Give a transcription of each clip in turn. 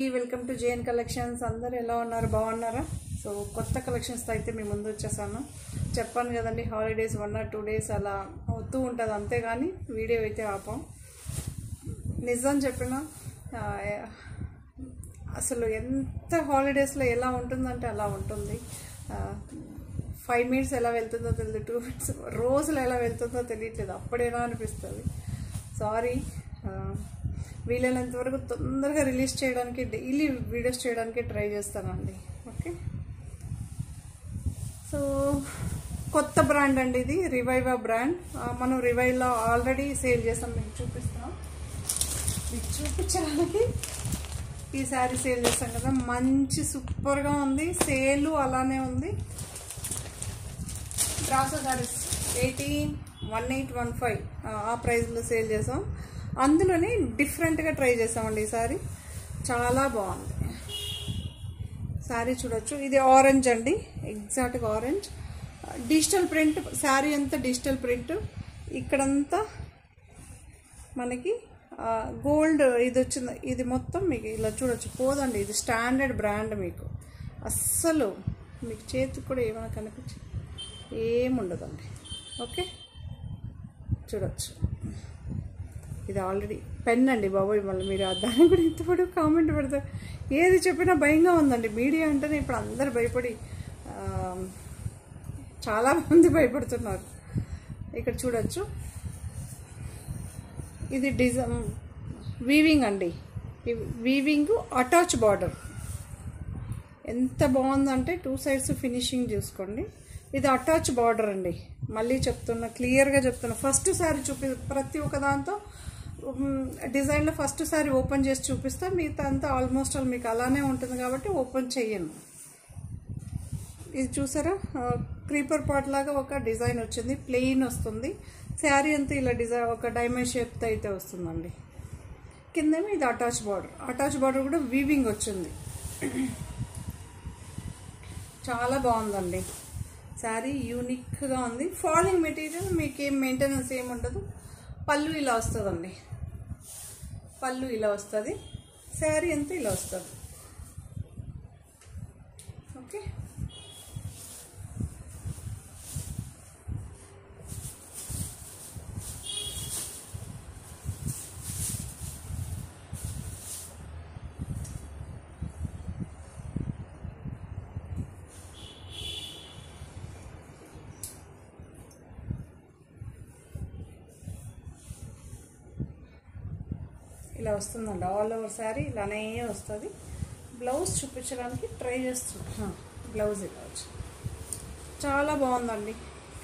Welcome to JN collections. అందరూ ఎలా ఉన్నారు? బాగున్నారా? సో కొత్త కలెక్షన్స్తో అయితే మీ ముందు వచ్చేసాను. చెప్పాను కదండి, హాలిడేస్ 1 or 2 days అలా అవుతూ ఉంటుంది, అంతేగాని వీడియో అయితే ఆపం. నిజం చెప్పిన అసలు ఎంత హాలిడేస్లో ఎలా ఉంటుందంటే అలా ఉంటుంది. 5 minutes ఎలా వెళ్తుందో తెలియదు, 2 minutes రోజులు ఎలా వెళ్తుందో తెలియట్లేదు, అప్పుడేనా అనిపిస్తుంది. సారీ. వీలైనంత వరకు తొందరగా రిలీజ్ చేయడానికి, డైలీ వీడియోస్ చేయడానికి ట్రై చేస్తానండి. ఓకే, సో కొత్త బ్రాండ్ అండి ఇది, రివైవా బ్రాండ్. మనం రివైవ్లో ఆల్రెడీ సేల్ చేస్తాం, మీకు చూపిస్తాం. మీకు చూపించడానికి ఈ శారీ సేల్ చేస్తాం కదా, మంచి సూపర్గా ఉంది. సేలు అలానే ఉంది. బ్రాసో శారీస్ 18,1815 ఆ ప్రైస్లో సేల్ చేసాం. అందులోనే డిఫరెంట్గా ట్రై చేసామండి. ఈ శారీ చాలా బాగుంది. శారీ చూడొచ్చు, ఇది ఆరెంజ్ అండి, ఎగ్జాక్ట్గా ఆరెంజ్. డిజిటల్ ప్రింట్, శారీ అంతా డిజిటల్ ప్రింట్. ఇక్కడంతా మనకి గోల్డ్ ఇది వచ్చింది. ఇది మొత్తం మీకు ఇలా చూడొచ్చు, పోదండి. ఇది స్టాండర్డ్ బ్రాండ్. మీకు అస్సలు మీకు చేతికి కూడా ఏమైనా కనిపించి ఏముండదండి. ఓకే, చూడొచ్చు. ఇది ఆల్రెడీ పెన్ అండి బాబోయ్. మళ్ళీ మీరు దాన్ని కూడా ఇంతపడి కామెంట్ పెడతారు. ఏది చెప్పినా భయంగా ఉందండి. మీడియా అంటేనే ఇప్పుడు అందరు భయపడి, చాలామంది భయపడుతున్నారు. ఇక్కడ చూడొచ్చు, ఇది డిజైన్ వీవింగ్ అండి. వీవింగ్ అటాచ్ బార్డర్ ఎంత బాగుందంటే 2 sides ఫినిషింగ్ చూసుకోండి. ఇది అటాచ్ బార్డర్ అండి. మళ్ళీ చెప్తున్నా, క్లియర్గా చెప్తున్నా. ఫస్ట్ శారీ ప్రతి ఒక్క దాంతో డిజైన్లో ఫస్ట్ శారీ ఓపెన్ చేసి చూపిస్తా. మిగతా అంతా ఆల్మోస్ట్ ఆల్ మీకు అలానే ఉంటుంది కాబట్టి ఓపెన్ చెయ్యను. ఇది చూసారా, క్రీపర్ పాట్ లాగా ఒక డిజైన్ వచ్చింది, ప్లెయిన్ వస్తుంది. శారీ అంతా ఇలా డిజైన్ ఒక డైమండ్ షేప్తో అయితే వస్తుందండి. కిందేమో ఇది అటాచ్ బార్డర్. అటాచ్ బార్డర్ కూడా వీవింగ్ వచ్చింది. చాలా బాగుందండి శారీ, యూనిక్గా ఉంది. ఫాలింగ్ మెటీరియల్, మీకు ఏం మెయింటెనెన్స్ ఏమి ఉండదు. పళ్ళు ఇలా వస్తుందండి, పళ్ళు ఇలా వస్తుంది. శారీ అంతా ఇలా వస్తుంది. ఓకే, ఇలా వస్తుందండి. ఆల్ ఓవర్ శారీ ఇలానే వస్తుంది. బ్లౌజ్ చూపించడానికి ట్రై చేస్తున్నా. బ్లౌజ్ ఇలా వచ్చి చాలా బాగుందండి.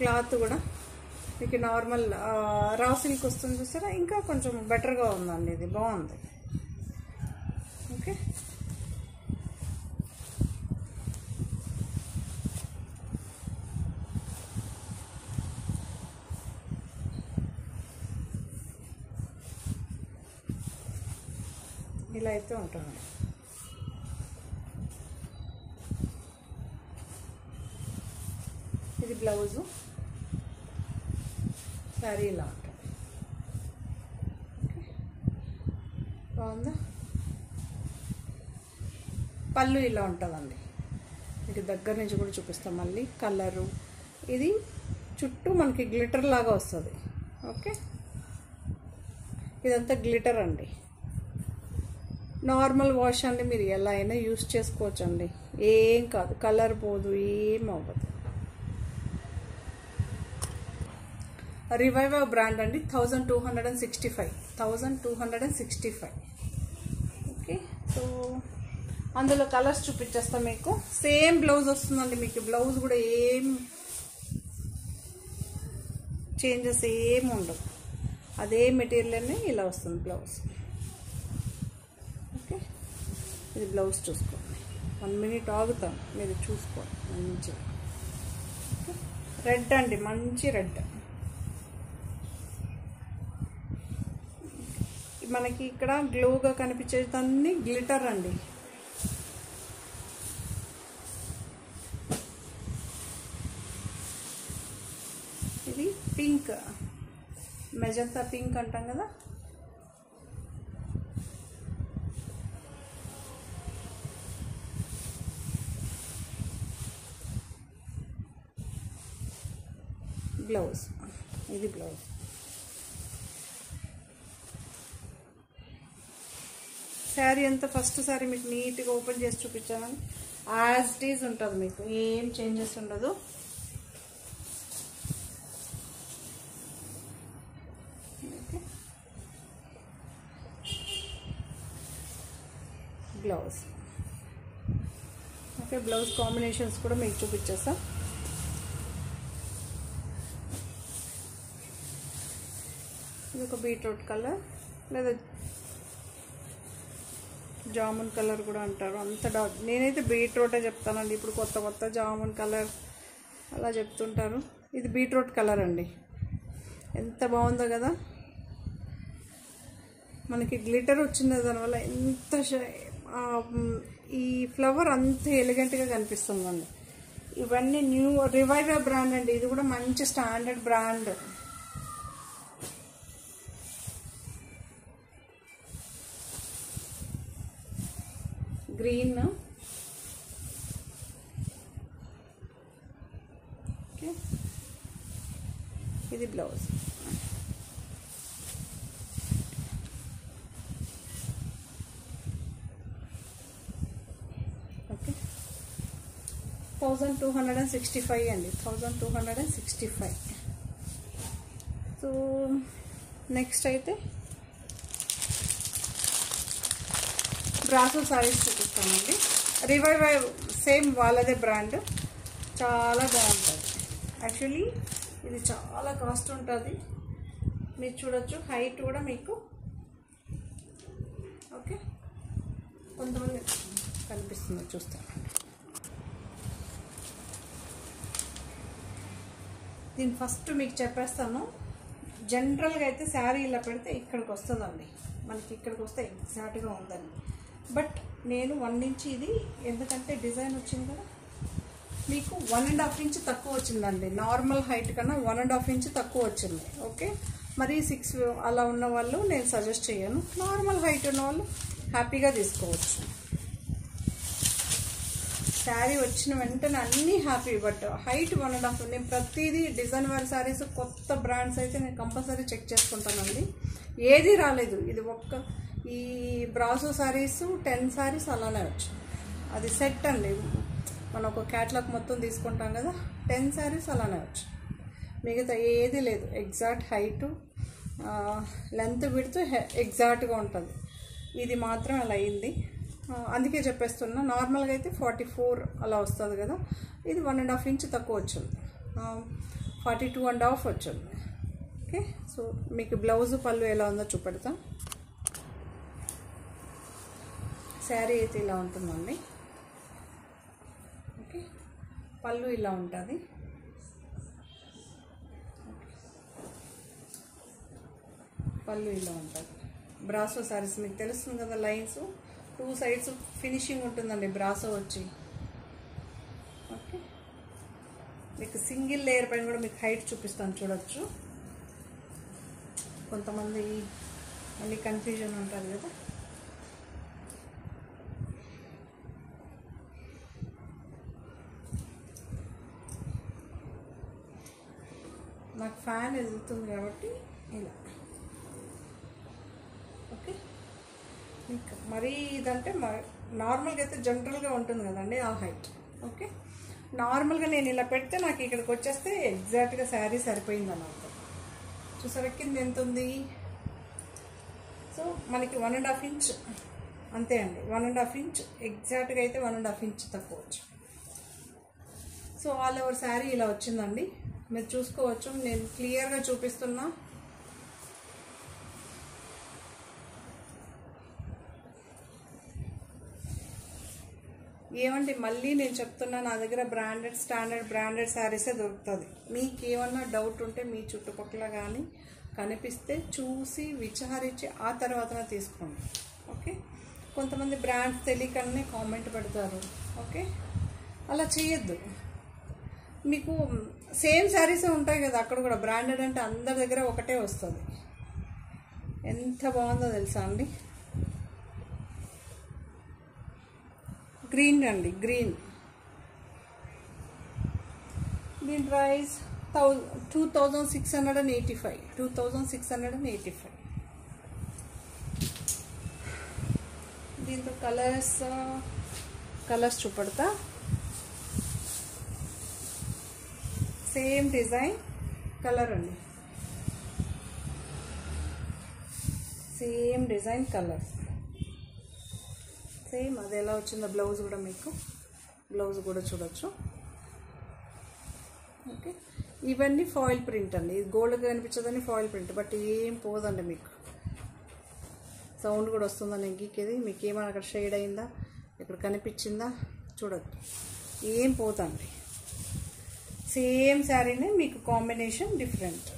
క్లాత్ కూడా మీకు నార్మల్ రా సిల్క్ వస్తుంది చూసారా, ఇంకా కొంచెం బెటర్గా ఉందండి. ఇది బాగుంది. ఓకే, ఇలా అయితే ఉంటుంది. ఇది బ్లౌజు, శారీ ఇలా ఉంటుంది. బాగుందా? పళ్ళు ఇలా ఉంటుందండి. మీకు దగ్గర నుంచి కూడా చూపిస్తాం. మళ్ళీ కలరు ఇది చుట్టూ మనకి గ్లిటర్ లాగా వస్తుంది. ఓకే, ఇదంతా గ్లిటర్ అండి. నార్మల్ వాష్ అండి, మీరు ఎలా అయినా యూస్ చేసుకోవచ్చు అండి, ఏం కాదు. కలర్ పోదు, ఏం అవ్వదు. రివైవా బ్రాండ్ అండి. 1265. ఓకే, సో అందులో కలర్స్ చూపించేస్తాం మీకు. సేమ్ బ్లౌజ్ వస్తుందండి. మీకు బ్లౌజ్ కూడా ఏం చేంజెస్ ఏం ఉండవు. అదే మెటీరియల్నే ఇలా వస్తుంది బ్లౌజ్. ఇది బ్లౌజ్ చూసుకోండి. 1 minute ఆగుతాం, మీరు చూసుకోండి. మంచిగా రెడ్ అండి, మంచి రెడ్. మనకి ఇక్కడ గ్లోగా కనిపించేదాన్ని గ్లిటర్ అండి. ఇది పింక్, మెజంతా పింక్ అంటాం కదా, బ్లౌజ్. ఇది బ్లౌజ్. శారీ అంతా ఫస్ట్ సారీ మీకు నీట్గా ఓపెన్ చేసి చూపించాను. యాజ్ ఇట్ ఈజ్ ఉంటుంది, మీకు ఏం చేంజెస్ ఉండదు. బ్లౌజ్. ఓకే, బ్లౌజ్ కాంబినేషన్స్ కూడా మీకు చూపించేస్తా. ఇది ఒక బీట్రూట్ కలర్ లేదా జామున్ కలర్ కూడా అంటారు. అంత డార్క్, నేనైతే బీట్రూటే చెప్తానండి. ఇప్పుడు కొత్త కొత్త జామున్ కలర్ అలా చెప్తుంటారు. ఇది బీట్రూట్ కలర్ అండి. ఎంత బాగుందో కదా. మనకి గ్లిటర్ వచ్చింది దానివల్ల ఎంత ఈ ఫ్లవర్ అంత ఎలిగెంట్గా కనిపిస్తుందండి. ఇవన్నీ న్యూ రివైవ్ బ్రాండ్ అండి. ఇది కూడా మంచి స్టాండర్డ్ బ్రాండ్. గ్రీన్. ఓకే, ఇది బ్లౌజ్. ఓకే, 1265 అండి. 1265. సో నెక్స్ట్ అయితే బ్రాసో సారీస్ చూపిస్తామండి. రివైవ్ సేమ్ వాళ్ళదే బ్రాండ్. చాలా బాగుంటుంది. యాక్చువల్లీ ఇది చాలా కాస్ట్ ఉంటుంది. మీరు చూడొచ్చు, హైట్ కూడా మీకు. ఓకే, కొంతమంది కనిపిస్తుంది, చూస్తాను. దీన్ని ఫస్ట్ మీకు చెప్పేస్తాను. జనరల్గా అయితే శారీ ఇలా పెడితే ఇక్కడికి వస్తుందండి. మనకి ఇక్కడికి వస్తే ఎగ్జాక్ట్గా ఉందండి. బట్ నేను 1 ఇంచ్, ఇది ఎందుకంటే డిజైన్ వచ్చింది కదా, మీకు 1.5 ఇంచ్ తక్కువ వచ్చిందండి. నార్మల్ హైట్ కన్నా 1.5 ఇంచ్ తక్కువ వచ్చింది. ఓకే, మరి 6 అలా ఉన్న వాళ్ళు నేను సజెస్ట్ చేయను. నార్మల్ హైట్ ఉన్న వాళ్ళు హ్యాపీగా తీసుకోవచ్చు. శారీ వచ్చిన వెంటనే అన్నీ హ్యాపీ. But height 1.5. నేను ప్రతిదీ డిజైన్ వారి శారీస్, కొత్త బ్రాండ్స్ అయితే నేను కంపల్సరీ చెక్ చేసుకుంటానండి. ఏది రాలేదు. ఇది ఈ బ్రాసో శారీస్ 10 శారీస్ అలానే వచ్చు. అది సెట్ అండి. మనం ఒక క్యాట్లాగ్ మొత్తం తీసుకుంటాం కదా, 10 శారీస్ అలానే వచ్చు. మిగతా ఏది లేదు. ఎగ్జాక్ట్ హైటు, లెంత్, విడ్త్ ఎగ్జాక్ట్గా ఉంటుంది. ఇది మాత్రం అలా అయింది. అందుకే చెప్పేస్తున్నా. నార్మల్గా అయితే 44 అలా వస్తుంది కదా, ఇది 1.5 ఇంచ్ తక్కువ వచ్చింది. 42.5 వచ్చింది. ఓకే, సో మీకు బ్లౌజ్ పళ్ళు ఎలా ఉందో చూపెడతాం. శారీ అయితే ఇలా ఉంటుందండి. ఓకే, పళ్ళు ఇలా ఉంటుంది. పళ్ళు ఇలా ఉంటుంది. బ్రాసో శారీస్ మీకు తెలుస్తుంది కదా, లైన్స్ 2 సైడ్స్ ఫినిషింగ్ ఉంటుందండి బ్రాసో వచ్చి. ఓకే, మీకు సింగిల్ లేయర్ పైన కూడా మీకు హైట్ చూపిస్తాను, చూడొచ్చు. కొంతమంది మళ్ళీ కన్ఫ్యూజన్ ఉంటుంది కదా. నాకు ఫ్యాన్ వెళ్తుంది కాబట్టి ఇలా. ఓకే, ఇంకా మరీ ఇదంటే నార్మల్గా అయితే జనరల్గా ఉంటుంది కదండి ఆ హైట్. ఓకే, నార్మల్గా నేను ఇలా పెడితే నాకు ఇక్కడికి వచ్చేస్తే ఎగ్జాక్ట్గా శారీ సరిపోయింది అన్నమాట. చూసారా కింద ఎంత ఉంది. సో మనకి 1.5 ఇంచ్ అంతే అండి. 1.5 ఇంచ్ ఎగ్జాక్ట్గా అయితే 1.5 ఇంచ్ తక్కువ వచ్చు. సో ఆల్ ఓవర్ శారీ ఇలా వచ్చిందండి. మీరు చూసుకోవచ్చు, నేను క్లియర్గా చూపిస్తున్నా. ఏమండి మళ్ళీ నేను చెప్తున్నా, నా దగ్గర బ్రాండెడ్ స్టాండర్డ్ బ్రాండెడ్ శారీసే దొరుకుతుంది. మీకు ఏమన్నా డౌట్ ఉంటే మీ చుట్టుపక్కల కానీ కనిపిస్తే చూసి విచారించి ఆ తర్వాతనే తీసుకోండి. ఓకే, కొంతమంది బ్రాండ్స్ తెలియకనే కామెంట్ పెడతారు. ఓకే, అలా చేయొద్దు. మీకు సేమ్ శారీసే ఉంటాయి కదా అక్కడ కూడా. బ్రాండెడ్ అంటే అందరి దగ్గర ఒకటే వస్తుంది. ఎంత బాగుందో తెలుసా అండి. గ్రీన్ అండి, గ్రీన్. దీని ప్రైస్ 2685. 2685. దీంతో కలర్స్ చూపెడతా. సేమ్ డిజైన్ కలర్ అండి, సేమ్ డిజైన్ కలర్ సేమ్. అది ఎలా వచ్చిందో బ్లౌజ్ కూడా మీకు బ్లౌజ్ కూడా చూడొచ్చు. ఓకే, ఇవన్నీ ఫాయిల్ ప్రింట్ అండి. ఇది గోల్డ్గా కనిపించదని ఫాయిల్ ప్రింట్, బట్ ఏం పోదండి. మీకు సౌండ్ కూడా వస్తుందండి ఇంకేది. మీకు ఏమైనా అక్కడ షేడ్ అయిందా, ఇక్కడ కనిపించిందా చూడద్దు, ఏం పోతండి. సేమ్ శారీనే మీకు కాంబినేషన్ డిఫరెంట్.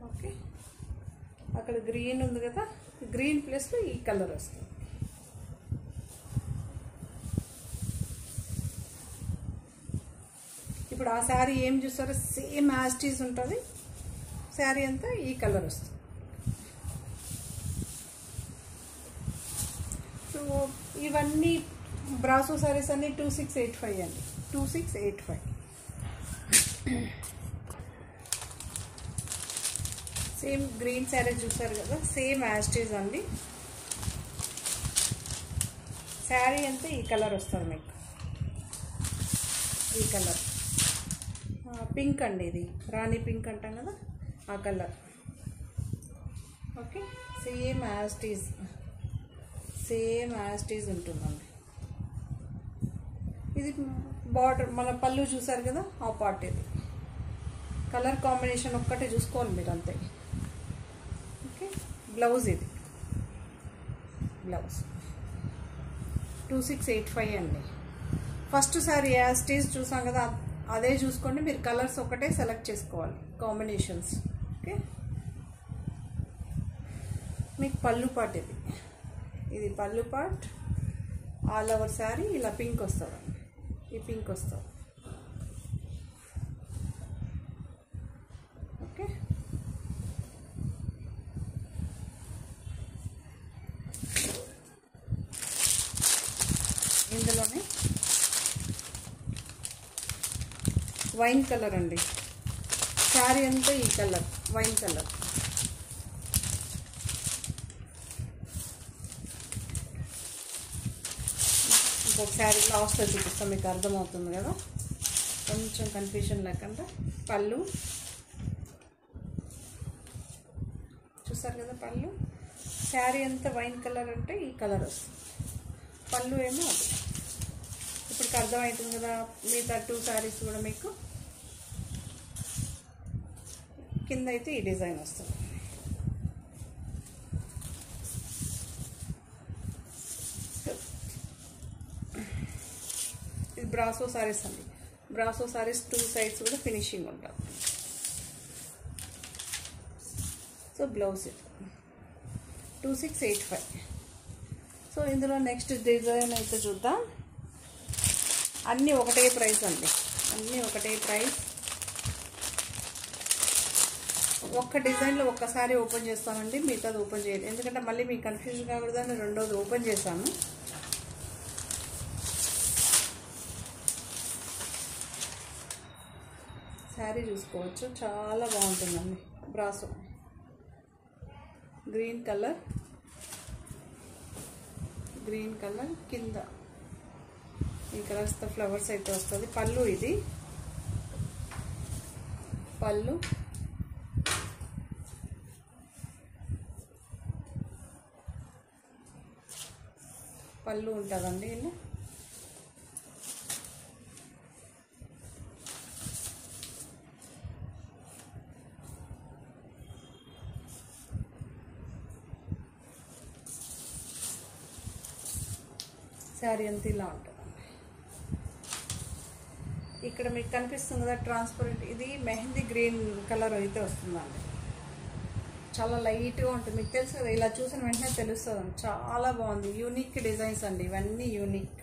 ఓకే, అక్కడ గ్రీన్ ఉంది కదా, గ్రీన్ ప్లస్లో ఈ కలర్ వస్తుంది. ఇప్పుడు ఆ శారీ ఏం చూస్తారో సేమ్ యాస్టీస్ ఉంటుంది. శారీ అంతా ఈ కలర్ వస్తుంది. సో ఇవన్నీ బ్రాసో శారీస్ అన్ని 2685 అండి, 2685. సేమ్ గ్రీన్ శారీ చూసారు కదా, సేమ్ యాస్టీస్ అండి. శారీ అంతా ఈ కలర్ వస్తుంది మీకు, ఈ కలర్ పింక్ అండి. ఇది రాణి పింక్ అంటాం కదా, ఆ కలర్. ఓకే, సేమ్ యాస్టీస్ ఉంటుందండి. ఇది బార్డర్ మన పళ్ళు చూసారు కదా, ఆ పార్ట్. ఇది కలర్ కాంబినేషన్ ఒక్కటే చూసుకోవాలి మీరు, అంతే. ఓకే, బ్లౌజ్ ఇది బ్లౌజ్ 2685 అండి. ఫస్ట్ సారీ యాస్టీస్ చూసాం కదా, అదే చూసుకోండి మీరు. కలర్స్ ఒకటే సెలెక్ట్ చేసుకోవాలి, కాంబినేషన్స్. ఓకే, మీకు పళ్ళు పార్ట్ ఇది పళ్ళు పార్ట్. ఆల్ ఓవర్ శారీ ఇలా పింక్ వస్తుందండి, ఈ పింక్ వస్తుంది. ఓకే, ఇందులోనే వైన్ కలర్ అండి. శారీ అంతా ఈ కలర్, వైన్ కలర్. ఇంకొక శారీ లాస్ట్లో చూపిస్తాం, మీకు అర్థమవుతుంది కదా, కొంచెం కన్ఫ్యూజన్ లేకుండా. పళ్ళు చూసారు కదా, పళ్ళు. శారీ అంతా వైన్ కలర్ అంటే ఈ కలర్ వస్తుంది, పళ్ళు ఏమో అది. ఇప్పుడు అర్థమవుతుంది కదా. మిగతా 2 శారీస్ కూడా మీకు కింద అయితే ఈ డిజైన్ వస్తుంది. ఇది బ్రాసో శారీస్ అండి. బ్రాసో శారీస్ 2 సైడ్స్ కూడా ఫినిషింగ్ ఉంటుంది. So blouse 2685. సో ఇందులో నెక్స్ట్ డిజైన్ అయితే చూద్దాం. అన్నీ ఒకటే ప్రైస్ అండి, అన్నీ ఒకటే ప్రైస్. ఒక్క డిజైన్లో ఒక్కసారి ఓపెన్ చేస్తానండి, మిగతాది ఓపెన్ చేయదు. ఎందుకంటే మళ్ళీ మీకు కన్ఫ్యూజన్ కాకూడదని రెండోది ఓపెన్ చేశాను. శారీ చూసుకోవచ్చు, చాలా బాగుంటుందండి. బ్రాసో గ్రీన్ కలర్ కింద ఈ కలర్స్తో ఫ్లవర్స్ అయితే వస్తుంది. పళ్ళు ఇది పళ్ళు. పళ్ళు ఉంటుందండి ఇలా. శారీ అంతా ఇలా ఉంటుందండి. ఇక్కడ మీకు కనిపిస్తుంది కదా ట్రాన్స్పరెంట్, ఇది మెహందీ గ్రీన్ కలర్ అయితే వస్తుందండి. చాలా లైట్గా ఉంటుంది, మీకు తెలుసు కదా, ఇలా చూసిన వెంటనే తెలుస్తుంది. చాలా బాగుంది, యూనిక్ డిజైన్స్ అండి ఇవన్నీ, యూనిక్.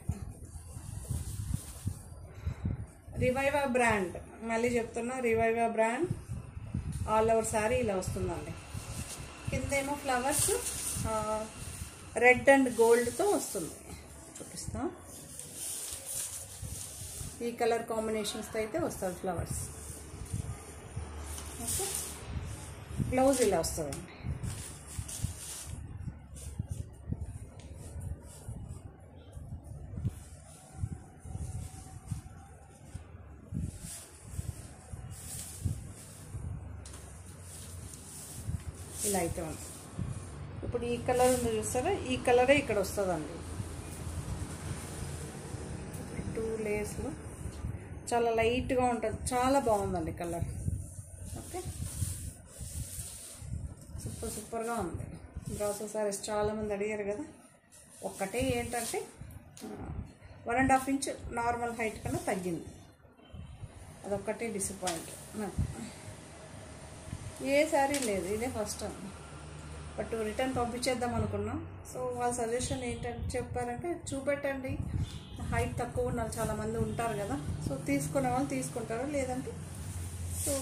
రివైవా బ్రాండ్, మళ్ళీ చెప్తున్నా, రివైవా బ్రాండ్. ఆల్ ఓవర్ శారీ ఇలా వస్తుందండి. కిందేమో ఫ్లవర్స్ రెడ్ అండ్ గోల్డ్తో వస్తుంది. చూపిస్తా. ఈ కలర్ కాంబినేషన్స్తో అయితే వస్తుంది ఫ్లవర్స్. ఓకే, బ్లౌజ్ ఇలా వస్తుందండి. ఇలా అయితే ఉంది. ఇప్పుడు ఈ కలర్ ఉంది చూస్తారా, ఈ కలరే ఇక్కడ వస్తుందండి. 2 లేయర్స్లో చాలా లైట్గా ఉంటుంది, చాలా బాగుందండి కలర్. ఓకే, సూపర్గా ఉంది. బ్రాసో సారీస్ చాలామంది అడిగారు కదా. ఒక్కటే ఏంటంటే 1.5 ఇంచ్ నార్మల్ హైట్ కన్నా తగ్గింది, అదొక్కటే డిసప్పాయింట్ నాకు. ఏ శారీ లేదు, ఇదే ఫస్ట్ టైం. బట్ రిటర్న్ పంపించేద్దాం అనుకున్నాం. సో వాళ్ళ సజెషన్ ఏంటంటే చెప్పారంటే చూపెట్టండి, హైట్ తక్కువ ఉన్న చాలామంది ఉంటారు కదా, సో తీసుకునే వాళ్ళు తీసుకుంటారు, లేదంటే సో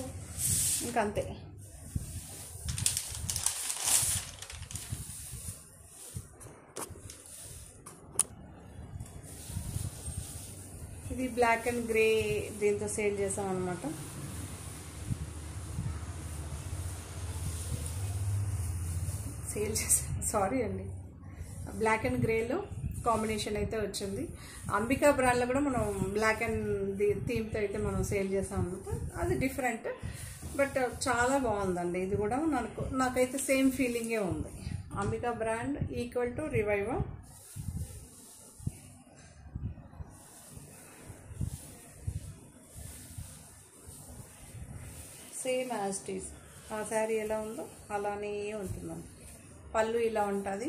ఇంకంతే. ఇది బ్లాక్ అండ్ గ్రే దీంతో సేల్ చేసాం అనమాట. సేల్ చేసాం, సారీ అండి. బ్లాక్ అండ్ గ్రేలో కాంబినేషన్ అయితే వచ్చింది. అంబికా బ్రాండ్లో కూడా మనం బ్లాక్ అండ్ థీమ్తో అయితే మనం సేల్ చేసాం అనమాట. అది డిఫరెంట్, బట్ చాలా బాగుందండి. ఇది కూడా నాకైతే సేమ్ ఫీలింగే ఉంది. Ambika brand equal to Reviva. Same as it is ఆ శారీ ఎలా ఉందో అలానే ఉంటుందండి. పళ్ళు ఇలా ఉంటుంది,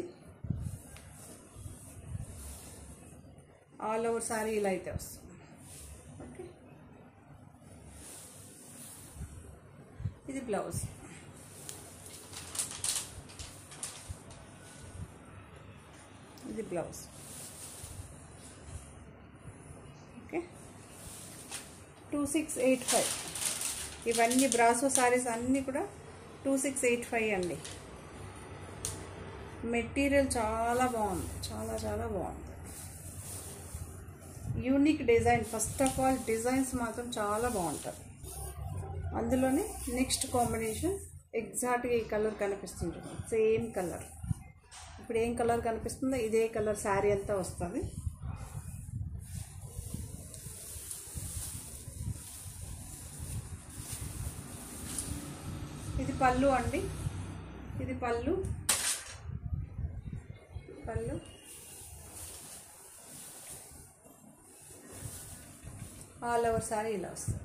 ఆల్ ఓవర్ శారీ ఇలా అయితే వస్తుంది. ఓకే, ఇది బ్లౌజ్. ఇది బ్లౌజ్. ఓకే, 2685. ఇవన్నీ బ్రాసో శారీస్ అన్నీ కూడా 2685 అండి. మెటీరియల్ చాలా బాగుంది, చాలా బాగుంది. Unique design. First of all designs మాత్రం చాలా బాగుంటుంది. అందులోనే నెక్స్ట్ కాంబినేషన్ ఎగ్జాక్ట్గా ఈ కలర్ కనిపిస్తుంది, సేమ్ కలర్. ఇప్పుడు ఏం కలర్ కనిపిస్తుందో ఇదే కలర్ శారీ అంతా వస్తుంది. ఇది పళ్ళు అండి, ఇది పళ్ళు. ఆల్ ఓవర్ సారీ ఇలా వస్తుంది.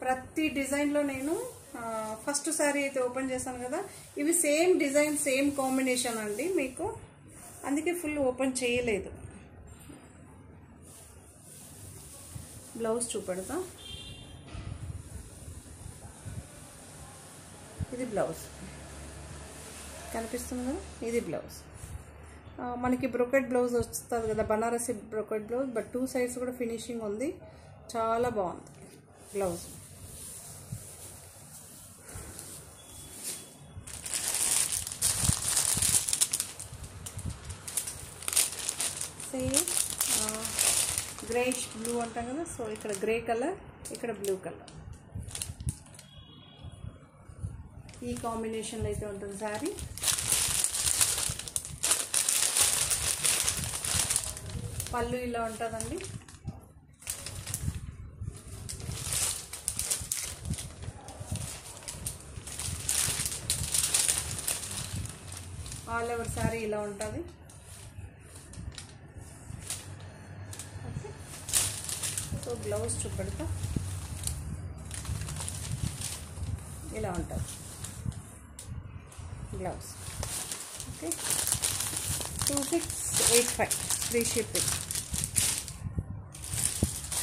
ప్రతి డిజైన్లో నేను ఫస్ట్ సారీ అయితే ఓపెన్ చేశాను కదా, ఇవి సేమ్ డిజైన్ సేమ్ కాంబినేషన్ అండి మీకు, అందుకే ఫుల్ ఓపెన్ చేయలేదు. బ్లౌజ్ చూపెడతా. ఇది బ్లౌజ్ కనిపిస్తుంది కదా, ఇది బ్లౌజ్. మనకి బ్రోకెట్ బ్లౌజ్ వస్తుంది కదా, Banarasi brocade blouse, but 2 sides కూడా ఫినిషింగ్ ఉంది, చాలా బాగుంది బ్లౌజ్. సేమ్ గ్రేష్ బ్లూ అంటాం కదా, సో ఇక్కడ గ్రే కలర్, ఇక్కడ బ్లూ కలర్, ఈ కాంబినేషన్లో అయితే ఉంటుంది శారీ. పళ్ళు ఇలా ఉంటుందండి. ఆల్ ఓవర్ శారీ ఇలా ఉంటుంది. ఓకే, సో బ్లౌజ్ చూపెడతా. ఇలా ఉంటుంది blouse. Okay, 2685 free shipping.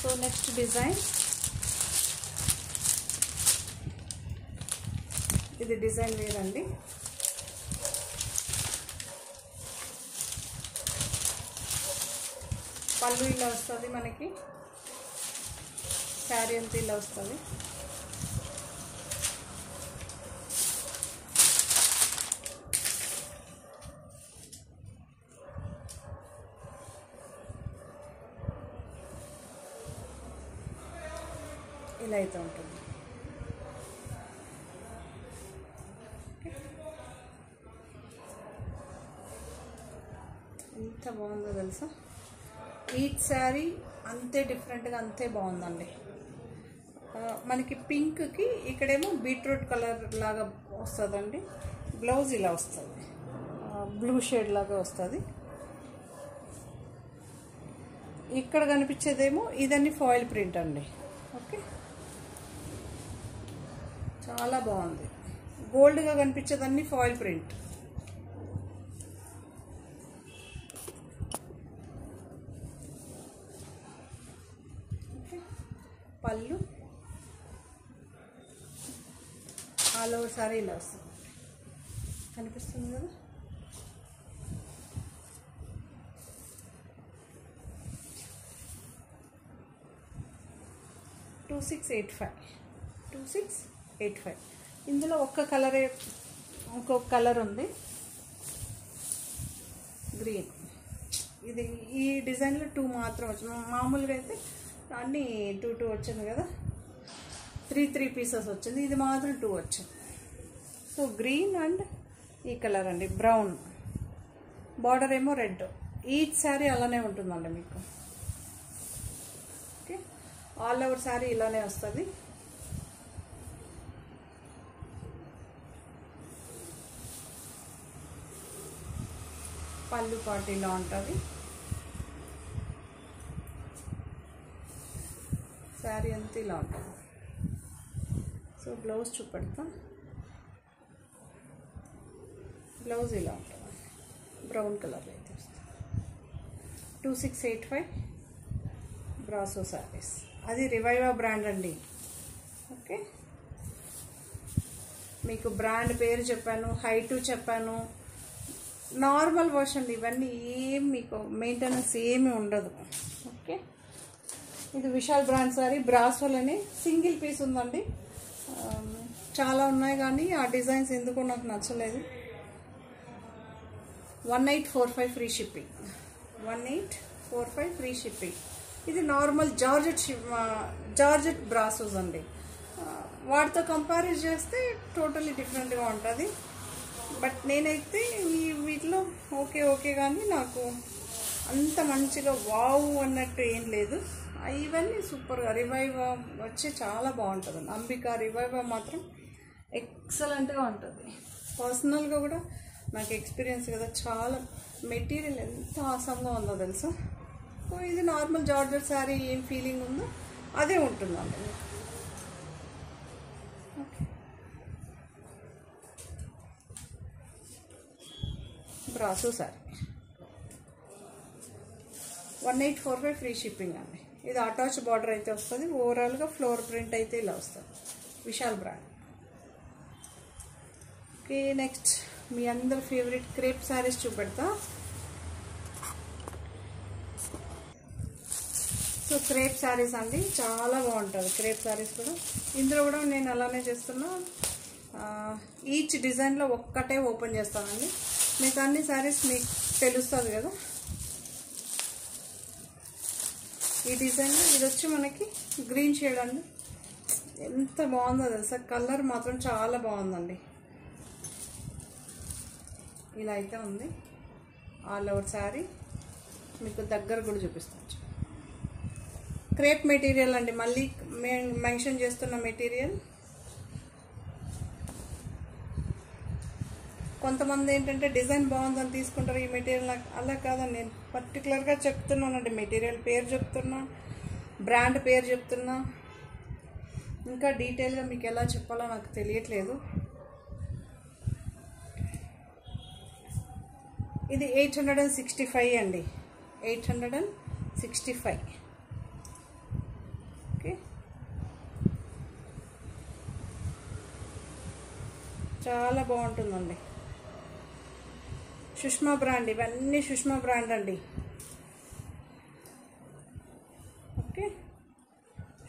So next design, ఇది డిజైన్ వేరండి. పళ్ళు ఇలా వస్తుంది మనకి, శారీ అంతా ఇలా వస్తుంది. ఇలా అయితే ఉంటుంది. ఎంత బాగుందో తెలుసా, ఈచ్ శారీ అంతే డిఫరెంట్గా అంతే బాగుందండి. మనకి పింక్కి ఇక్కడేమో బీట్రూట్ కలర్ లాగా వస్తుందండి. బ్లౌజ్ ఇలా వస్తుంది, బ్లూ షేడ్ లాగా వస్తుంది. ఇక్కడ కనిపించేదేమో ఇదన్నీ ఫాయిల్ ప్రింట్ అండి. ఓకే, చాలా బాగుంది. గోల్డ్గా కనిపించేదన్నీ ఫాయిల్ ప్రింట్. పళ్ళు ఆల్ ఓవర్ సారీ ఇలా వస్తుంది, కనిపిస్తుంది కదా. $2685 ఇందులో ఒక్క కలరే, ఇంకొక కలర్ ఉంది గ్రీన్. ఇది ఈ డిజైన్లో 2 మాత్రం వచ్చింది. మామూలుగా అయితే అన్నీ 2 వచ్చింది కదా, 3 పీసెస్ వచ్చింది. ఇది మాత్రం 2 వచ్చింది. సో గ్రీన్ అండ్ ఈ కలర్ అండి, బ్రౌన్. బార్డర్ ఏమో రెడ్. ఈచ్ శారీ అలానే ఉంటుందండి మీకు. ఓకే, ఆల్ ఓవర్ శారీ ఇలానే వస్తుంది. పళ్ళు పాటు ఇలా ఉంటుంది. శారీ అంతా ఇలా ఉంటుంది. సో బ్లౌజ్ చూపెడతా. బ్లౌజ్ ఇలా ఉంటుంది, బ్రౌన్ కలర్ అయితే వస్తుంది. 2685 బ్రాసో శారీస్. అది రివైవా బ్రాండ్ అండి. ఓకే, మీకు బ్రాండ్ పేరు చెప్పాను, హైటు చెప్పాను. నార్మల్ వర్షన్ ఇవన్నీ ఏం మీకు మెయింటెనెన్స్ ఏమీ ఉండదు. ఓకే, ఇది విశాల్ బ్రాండ్ సారీ. బ్రాసోలోనే సింగిల్ పీస్ ఉందండి. చాలా ఉన్నాయి కానీ ఆ డిజైన్స్ ఎందుకో నాకు నచ్చలేదు. 1845 ఫ్రీ షిప్పింగ్. 1845 free shipping. ఇది నార్మల్ జార్జెట్ బ్రాసోస్ అండి. వాటితో కంపేర్ చేస్తే టోటలీ డిఫరెంట్గా ఉంటుంది. బట్ నేనైతే వీటిలో ఓకే కానీ నాకు అంత మంచిగా వావ్ అన్నట్టు ఏం లేదు. ఇవన్నీ సూపర్గా రివైవా వచ్చి చాలా బాగుంటుంది. అంబికా రివైవా మాత్రం ఎక్సలెంట్గా ఉంటుంది. పర్సనల్గా కూడా నాకు ఎక్స్పీరియన్స్ కదా, చాలా మెటీరియల్ ఎంత ఆసంగా ఉందో తెలుసా. సో ఇది నార్మల్ జార్జెట్ శారీ ఏం ఫీలింగ్ ఉందో అదే ఉంటుందండి. Okay, brasso sari 1845 free shipping అండి. ఇది అటాచ్ బార్డర్ అయితే వస్తుంది. ఓవరాల్గా ఫ్లోర్ ప్రింట్ అయితే ఇలా వస్తుంది. విశాల్ బ్రాండ్. ఓకే, నెక్స్ట్ మీ అందరి ఫేవరెట్ క్రేప్ శారీస్ చూపెడతా. సో క్రేప్ శారీస్ అండి, చాలా బాగుంటుంది క్రేప్ శారీస్ కూడా. ఇందులో కూడా నేను అలానే చేస్తున్నా. ఈచ్ డిజైన్లో ఒక్కటే ఓపెన్ చేస్తానండి. మీకు అన్ని శారీస్ మీకు తెలుస్తుంది కదా. ఈ డిజైన్లో ఇది వచ్చి మనకి గ్రీన్ షేడ్ అండి. ఎంత బాగుందో తెలుసా, కలర్ మాత్రం చాలా బాగుందండి. ఇలా అయితే ఉంది ఆల్ ఓవర్ శారీ. మీకు దగ్గర కూడా చూపిస్తాను. క్రేప్ మెటీరియల్ అండి, మళ్ళీ మెన్షన్ చేస్తున్న మెటీరియల్. కొంతమంది ఏంటంటే డిజైన్ బాగుందని తీసుకుంటారు ఈ మెటీరియల్. నాకు అలా కాదండి, నేను పర్టికులర్గా చెప్తున్నానండి. మెటీరియల్ పేరు చెప్తున్నా, బ్రాండ్ పేరు చెప్తున్నా. ఇంకా డీటెయిల్గా మీకు ఎలా చెప్పాలో నాకు తెలియట్లేదు. ఇది 865 అండి, 865. ఓకే, చాలా బాగుంటుందండి. సుష్మా బ్రాండ్, ఇవన్నీ సుష్మా బ్రాండ్ అండి. Okay,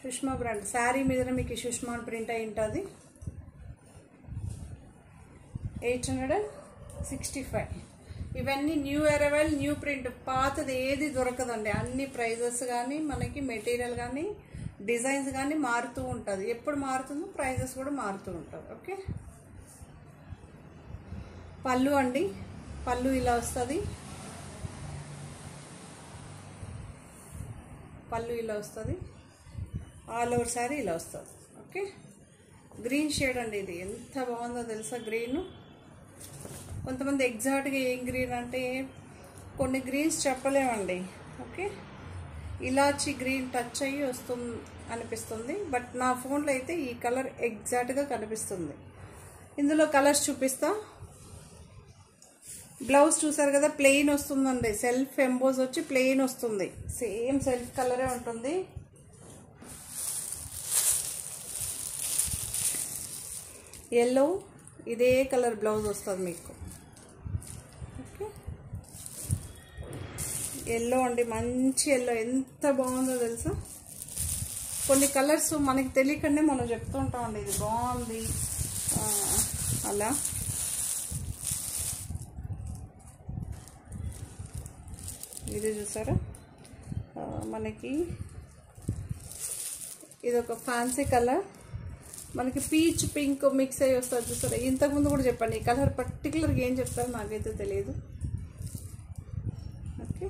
Sushma brand. శారీ మీద మీకు సుష్మా ప్రింట్ అయి ఉంటుంది. 865. ఇవన్నీ న్యూ అరైవల్, న్యూ ప్రింట్. పాతది ఏది దొరకదండి. అన్ని ప్రైజెస్ కానీ మనకి మెటీరియల్ కానీ డిజైన్స్ కానీ మారుతూ ఉంటుంది, ఎప్పుడు మారుతుందో ప్రైజెస్ కూడా మారుతూ ఉంటుంది. ఓకే, పళ్ళు అండి, పళ్ళు ఇలా వస్తుంది, పళ్ళు ఇలా వస్తుంది, ఆల్ ఓవర్ శారీ ఇలా వస్తుంది. ఓకే, గ్రీన్ షేడ్ అండి, ఇది ఎంత బాగుందో తెలుసా గ్రీన్. కొంతమంది ఎగ్జాక్ట్గా ఏం గ్రీన్ అంటే కొన్ని గ్రీన్స్ చెప్పలేమండి. ఓకే, ఇలాచి గ్రీన్ టచ్ అయ్యి వస్తుంది అనిపిస్తుంది, బట్ నా ఫోన్లో అయితే ఈ కలర్ ఎగ్జాక్ట్గా కనిపిస్తుంది. ఇందులో కలర్స్ చూపిస్తా. బ్లౌజ్ చూసారు కదా, ప్లెయిన్ వస్తుందండి, సెల్ఫ్ ఎంబోజ్ వచ్చి ప్లెయిన్ వస్తుంది, సేమ్ సెల్ఫ్ కలరే ఉంటుంది. ఎల్లో ఇదే కలర్ బ్లౌజ్ వస్తుంది మీకు. ఓకే, ఎల్లో అండి, మంచి ఎల్లో, ఎంత బాగుందో తెలుసా. కొన్ని కలర్స్ మనకి తెలియకనే మనం చెప్తూ ఉంటామండి ఇది బాగుంది అలా. ఇది చూసారా, మనకి ఇది ఒక ఫ్యాన్సీ కలర్, మనకి పీచ్ పింక్ మిక్స్ అయ్యి వస్తుంది చూసారా. ఇంతకుముందు కూడా చెప్పండి ఈ కలర్ పర్టికులర్గా ఏం చెప్తారో నాకైతే తెలియదు. ఓకే,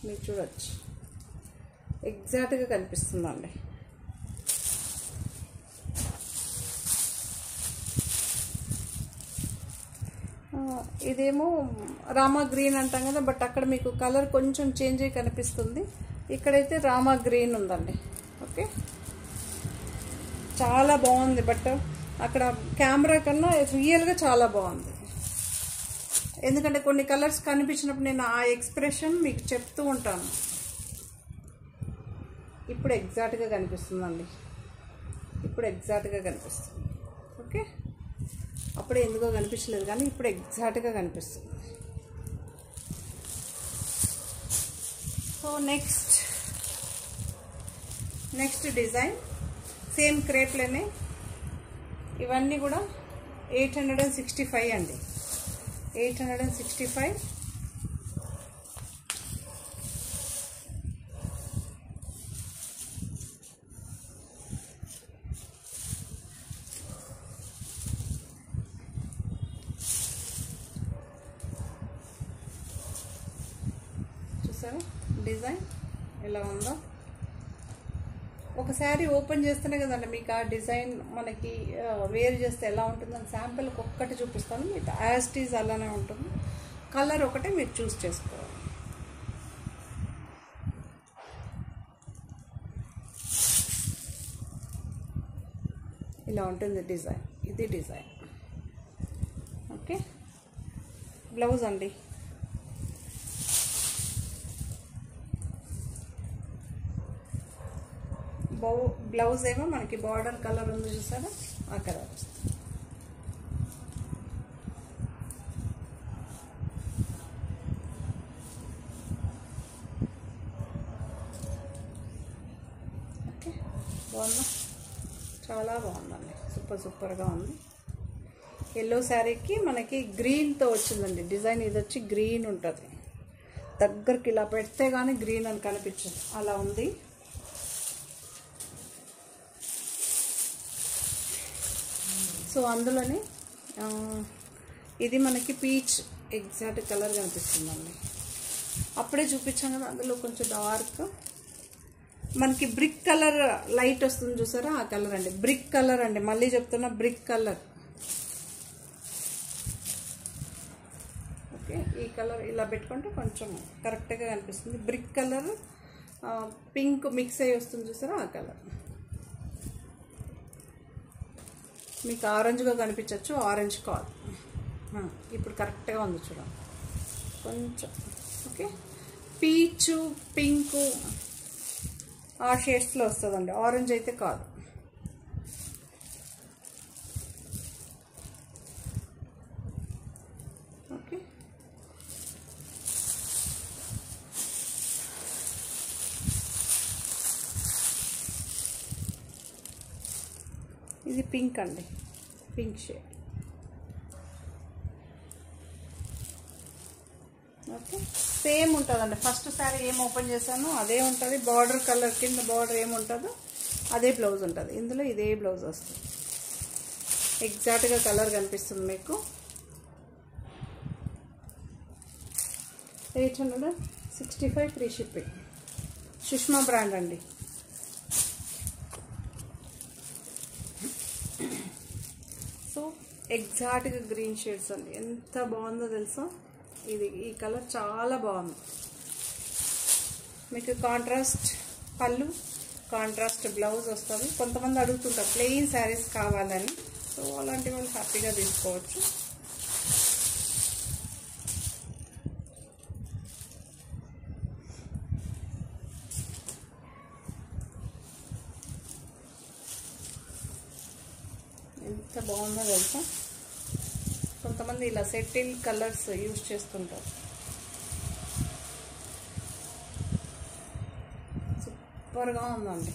మీరు చూడొచ్చు, ఎగ్జాక్ట్గా కనిపిస్తుందండి. ఇదేమో రామా గ్రీన్ అంటాం కదా, బట్ అక్కడ మీకు కలర్ కొంచెం చేంజ్ అయ్యి కనిపిస్తుంది, ఇక్కడైతే రామా గ్రీన్ ఉందండి. ఓకే, చాలా బాగుంది, బట్ అక్కడ కెమెరా కన్నా రియల్గా చాలా బాగుంది. ఎందుకంటే కొన్ని కలర్స్ కనిపించినప్పుడు నేను ఆ ఎక్స్ప్రెషన్ మీకు చెప్తూ ఉంటాను. ఇప్పుడు ఎగ్జాక్ట్గా కనిపిస్తుందండి, ఇప్పుడు ఎగ్జాక్ట్గా కనిపిస్తుంది. ఓకే, అప్పుడే ఎందుకో కనిపించలేదు కానీ ఇప్పుడు ఎగ్జాక్ట్గా కనిపిస్తుంది. సో నెక్స్ట్ డిజైన్ సేమ్ క్రేప్లోనే, ఇవన్నీ కూడా 865 అండి, 865. చూసారా డిజైన్ ఎలా ఉందో. ఒక శారీ ఓపెన్ చేస్తేనే కదండి మీకు ఆ డిజైన్ మనకి వేర్ చేస్తే ఎలా ఉంటుందని శాంపిల్కి ఒక్కటి చూపిస్తాను, మీకు యాజ్ ఇట్ ఈజ్ అలానే ఉంటుంది. కలర్ ఒకటే మీరు చూస్ చేసుకోవాలి. ఇలా ఉంటుంది డిజైన్, ఇది డిజైన్. ఓకే, బ్లౌజ్ అండి, బ్లౌజ్ ఏమో మనకి బార్డర్ కలర్ ఉంది చూసారా, ఆ కలర్ వస్తుంది. ఓకే, బాగుందా, చాలా బాగుందండి, సూపర్గా ఉంది. ఎల్లో శారీకి మనకి గ్రీన్తో వచ్చిందండి డిజైన్, ఇది వచ్చి గ్రీన్ ఉంటుంది, దగ్గరికి ఇలా పెడితే కానీ గ్రీన్ అని కనిపించదు, అలా ఉంది. సో అందులోనే ఇది మనకి పీచ్ ఎగ్జాక్ట్ కలర్ కనిపిస్తుందండి, అప్పుడే చూపించాం కదా, అందులో కొంచెం డార్క్ మనకి బ్రిక్ కలర్ లైట్ వస్తుంది చూసారా, ఆ కలర్ అండి, బ్రిక్ కలర్ అండి, మళ్ళీ చెప్తున్నా బ్రిక్ కలర్. ఓకే, ఈ కలర్ ఇలా పెట్టుకుంటే కొంచెం కరెక్ట్గా కనిపిస్తుంది. బ్రిక్ కలర్ పింక్ మిక్స్ అయ్యి వస్తుంది చూసారా, ఆ కలర్. మీకు ఆరెంజ్గా కనిపించవచ్చు, ఆరెంజ్ కాదు, ఇప్పుడు కరెక్ట్గా ఉంది చూడండి కొంచెం. ఓకే, పీచు పింకు ఆ షేడ్స్లో వస్తుందండి, ఆరెంజ్ అయితే కాదు. ఓకే, ఇది పింక్ అండి, పింక్ షేడ్. ఓకే, సేమ్ ఉంటుందండి. ఫస్ట్ శారీ ఏం ఓపెన్ చేశానో అదే ఉంటుంది. బార్డర్ కలర్ కింద బార్డర్ ఏముంటుందో అదే బ్లౌజ్ ఉంటుంది. ఇందులో ఇదే బ్లౌజ్ వస్తుంది. ఎగ్జాక్ట్గా కలర్ కనిపిస్తుంది మీకు. 865 ఫ్రీ షిప్పింగ్. సుష్మా బ్రాండ్ అండి. సో ఎగ్జాక్ట్గా గ్రీన్ షేడ్స్ అండి. ఎంత బాగుందో తెలుసా. ఈ కలర్ చాలా బాగుంది. మీకు కాంట్రాస్ట్ పళ్ళు, కాంట్రాస్ట్ బ్లౌజ్ వస్తుంది. కొంతమంది అడుగుతుంటారు ప్లెయిన్ శారీస్ కావాలని. సో అలాంటి వాళ్ళు హ్యాపీగా తీసుకోవచ్చు. ఎంత బాగుందో తెలుసా. కొంతమంది ఇలా సెటిల్ కలర్స్ యూజ్ చేస్తుంటారు. సూపర్గా ఉందండి.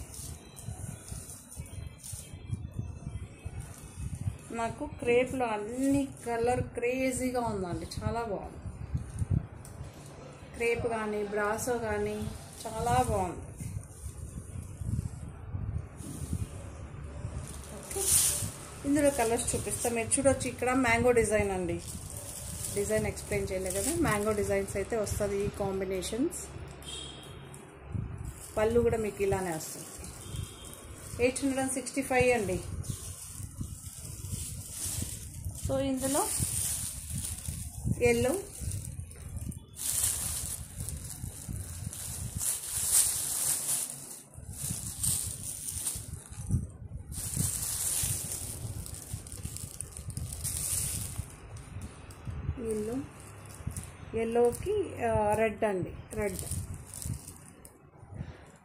నాకు క్రేప్లో అన్ని కలర్ క్రేజీగా ఉందండి. చాలా బాగుంది. క్రేప్ కానీ బ్రాసో కానీ చాలా బాగుంది. ఓకే, ఇందులో కలర్స్ చూపిస్తాం. మీరు చూడొచ్చు, ఇక్కడ మ్యాంగో డిజైన్ అండి. డిజైన్ ఎక్స్ప్లెయిన్ చేయలేదు కదా. మ్యాంగో డిజైన్స్ అయితే వస్తుంది. ఈ కాంబినేషన్స్. పళ్ళు కూడా మీకు ఇలానే వస్తుంది. 865 అండి. సో ఇందులో ఎల్లో, ఎల్లోకి రెడ్ అండి. రెడ్.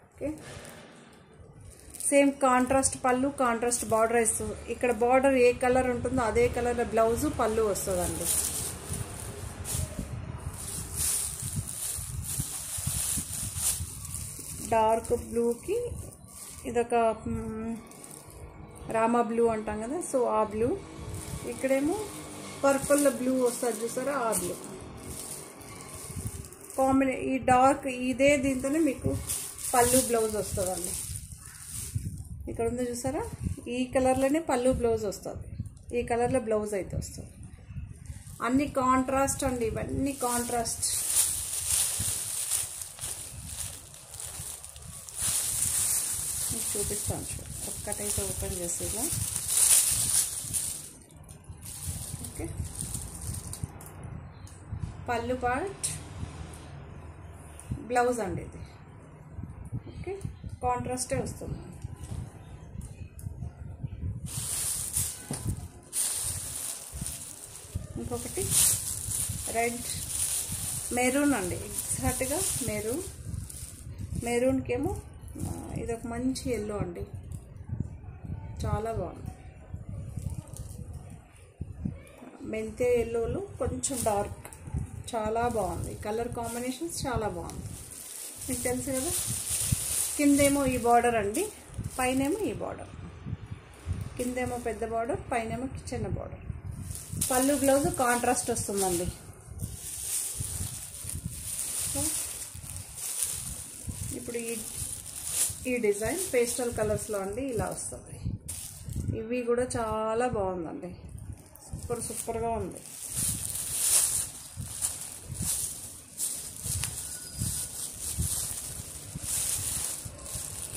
ఓకే, సేమ్ కాంట్రాస్ట్ పళ్ళు, కాంట్రాస్ట్ బార్డర్ ఇస్తుంది. ఇక్కడ బార్డర్ ఏ కలర్ ఉంటుందో అదే కలర్ బ్లౌజు పళ్ళు వస్తుందండి. డార్క్ బ్లూకి ఇదొక రామా బ్లూ అంటాం కదా. సో ఆ బ్లూ. ఇక్కడేమో పర్పుల్ బ్లూ వస్తుంది చూసారా, ఆ బ్లూ ఈ డార్క్ ఇదే దీంతోనే మీకు పళ్ళు బ్లౌజ్ వస్తుందండి. ఇక్కడ ఉందో చూసారా, ఈ కలర్లోనే పళ్ళు బ్లౌజ్ వస్తుంది. ఈ కలర్లో బ్లౌజ్ అయితే వస్తుంది. అన్ని కాంట్రాస్ట్ అండి. ఇవన్నీ కాంట్రాస్ట్. మీకు చూపిస్తాను చూడు. ఒక్కటైతే ఓపెన్ చేసేలా. ఓకే, పళ్ళు పార్ట్, బ్లౌజ్ అండి ఇది. ఓకే, కాంట్రాస్టే వస్తుంది. ఇంకొకటి రెడ్, మెరూన్ అండి. ఎగ్జాక్ట్గా మెరూన్కేమో ఇదొక మంచి ఎల్లో అండి. చాలా బాగుంది. మెంతే ఎల్లోలు కొంచెం డార్క్. చాలా బాగుంది. కలర్ కాంబినేషన్స్ చాలా బాగుంది. మీకు తెలుసు కదా. కిందేమో ఈ బార్డర్ అండి, పైనేమో ఈ బార్డర్. కిందేమో పెద్ద బార్డర్, పైనేమో చిన్న బార్డర్. పళ్ళు బ్లౌజ్ కాంట్రాస్ట్ వస్తుందండి. ఇప్పుడు ఈ డిజైన్ పేస్టల్ కలర్స్లో అండి ఇలా వస్తుంది. ఇవి కూడా చాలా బాగుందండి. సూపర్గా ఉంది.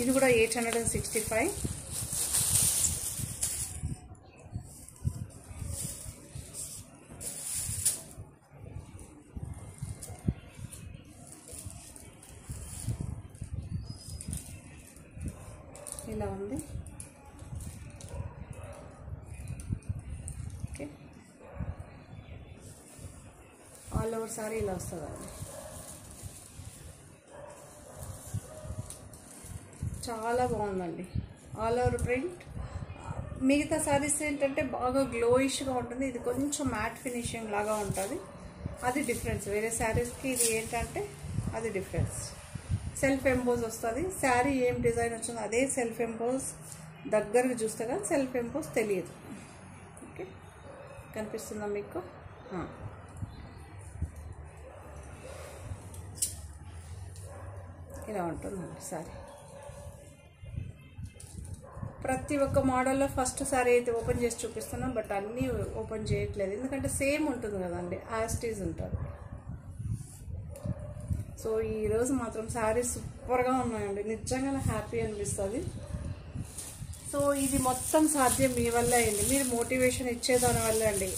ఇది కూడా 865. ఇలా ఉంది. ఓకే, ఆల్ ఓవర్ సారీ ఇలా వస్తుందండి. చాలా బాగుందండి. All over print. మిగతా సారీస్ ఏంటంటే బాగా గ్లోయిష్గా ఉంటుంది. ఇది కొంచెం మ్యాట్ ఫినిషింగ్ లాగా ఉంటుంది. అది డిఫరెన్స్. వేరే శారీస్కి ఇది ఏంటంటే అది డిఫరెన్స్. సెల్ఫ్ ఎంపోజ్ వస్తుంది. శారీ ఏం డిజైన్ వచ్చిందో అదే సెల్ఫ్ ఎంపోజ్. దగ్గరకు చూస్తే కానీ సెల్ఫ్ ఎంపోజ్ తెలియదు. ఓకే, కనిపిస్తుందా మీకు? ఇలా ఉంటుందండి సారీ. ప్రతి ఒక్క మోడల్లో ఫస్ట్ సారీ అయితే ఓపెన్ చేసి చూపిస్తున్నాం, బట్ అన్నీ ఓపెన్ చేయట్లేదు ఎందుకంటే సేమ్ ఉంటుంది కదండి, యాస్టీజ్ ఉంటుంది. సో ఈరోజు మాత్రం శారీస్ సూపర్గా ఉన్నాయండి, నిజంగా హ్యాపీ అనిపిస్తుంది. సో ఇది మొత్తం సాధ్యం మీ వల్ల అయింది, మీరు మోటివేషన్ ఇచ్చేదాని వల్ల అండి.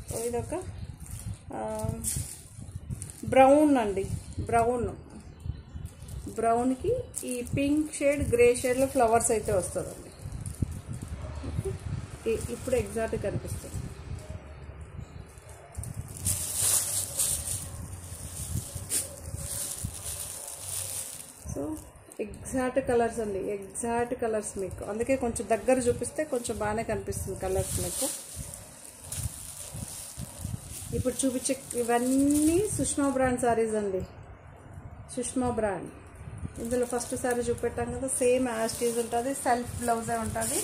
సో ఇదొక బ్రౌన్ అండి, బ్రౌన్కి ఈ పింక్ షేడ్ గ్రే షేడ్లో ఫ్లవర్స్ అయితే వస్తుందండి. ఇప్పుడు ఎగ్జాక్ట్గా కనిపిస్తుంది. సో ఎగ్జాక్ట్ కలర్స్ అండి, ఎగ్జాక్ట్ కలర్స్ మీకు, అందుకే కొంచెం దగ్గర చూపిస్తే కొంచెం బాగానే కనిపిస్తుంది కలర్స్ మీకు. ఇప్పుడు చూపించే ఇవన్నీ సుష్మా బ్రాండ్ సారీస్ అండి, సుష్మా బ్రాండ్. ఇందులో ఫస్ట్ సారీ చూపెట్టాం కదా, సేమ్ యాస్టీజ్ ఉంటుంది, సెల్ఫ్ బ్లౌజే ఉంటుంది.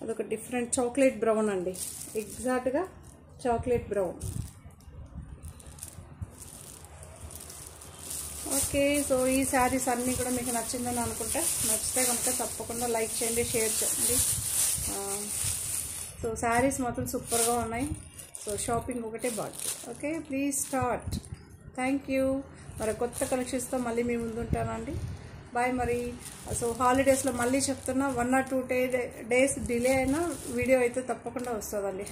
అదొక డిఫరెంట్ చాక్లెట్ బ్రౌన్ అండి, ఎగ్జాక్ట్గా చాక్లెట్ బ్రౌన్. ఓకే, సో ఈ శారీస్ అన్నీ కూడా మీకు నచ్చిందని అనుకుంటే, నచ్చితే కనుక తప్పకుండా లైక్ చేయండి, షేర్ చేయండి. సో శారీస్ మాత్రం సూపర్గా ఉన్నాయి. సో షాపింగ్ ఒకటే బాగుంది. Okay, please start. Thank you. మరి కొత్త కలెక్షన్స్తో మళ్ళీ మీ ముందుంటానండి. బాయ్. మరి సో హాలిడేస్లో మళ్ళీ చెప్తున్నా, 1 or 2 days డిలే అయినా వీడియో అయితే తప్పకుండా వస్తుందండి.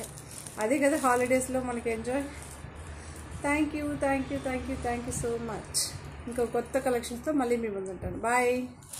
అది కదా హాలిడేస్లో మనకి enjoy. Thank you so much. ఇంకో కొత్త కలెక్షన్స్తో మళ్ళీ మీ ముందుంటాను. బాయ్.